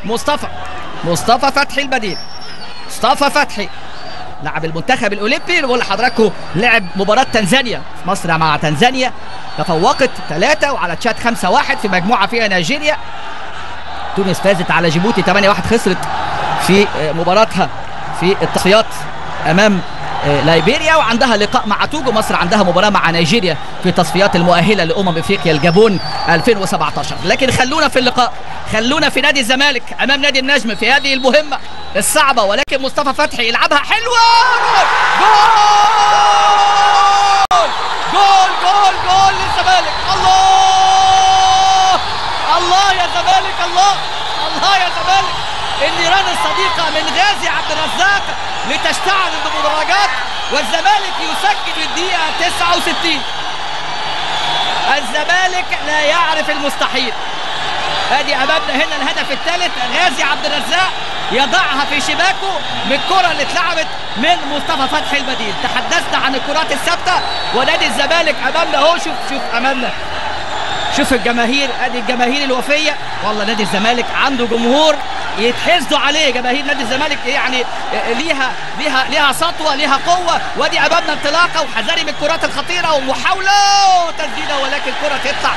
مصطفى فتحي البديل. مصطفى فتحي لاعب المنتخب الاولمبي. بقول لحضراتكم لعب مباراه تنزانيا، مصر مع تنزانيا تفوقت 3 وعلى تشاد 5-1 في مجموعه فيها نيجيريا. تونس فازت على جيبوتي 8-1، خسرت في مباراتها في التصفيات امام ليبيريا، وعندها لقاء مع توجو. مصر عندها مباراه مع نيجيريا في تصفيات المؤهله لامم افريقيا الجابون 2017. لكن خلونا في اللقاء، خلونا في نادي الزمالك امام نادي النجم في هذه المهمه الصعبه. ولكن مصطفى فتحي يلعبها حلوه، جول للزمالك. الله يا زمالك، الله يا زمالك. النيران الصديقه من غازي عبد الرزاق لتشتعل المدرجات، والزمالك يسجل في الدقيقه 69. الزمالك لا يعرف المستحيل. ادي امامنا هنا الهدف الثالث، غازي عبد الرزاق يضعها في شباكه من الكره اللي اتلعبت من مصطفى فتحي البديل. تحدثنا عن الكرات الثابته ونادي الزمالك امامنا اهو. شوف امامنا، شوف الجماهير، ادي الجماهير الوفيه. والله نادي الزمالك عنده جمهور يتحسدوا عليه. جماهير نادي الزمالك يعني ليها سطوه، ليها قوه. وادي امامنا انطلاقه وحذاري من الكرات الخطيره ومحاوله وتسديده، ولكن الكره تطلع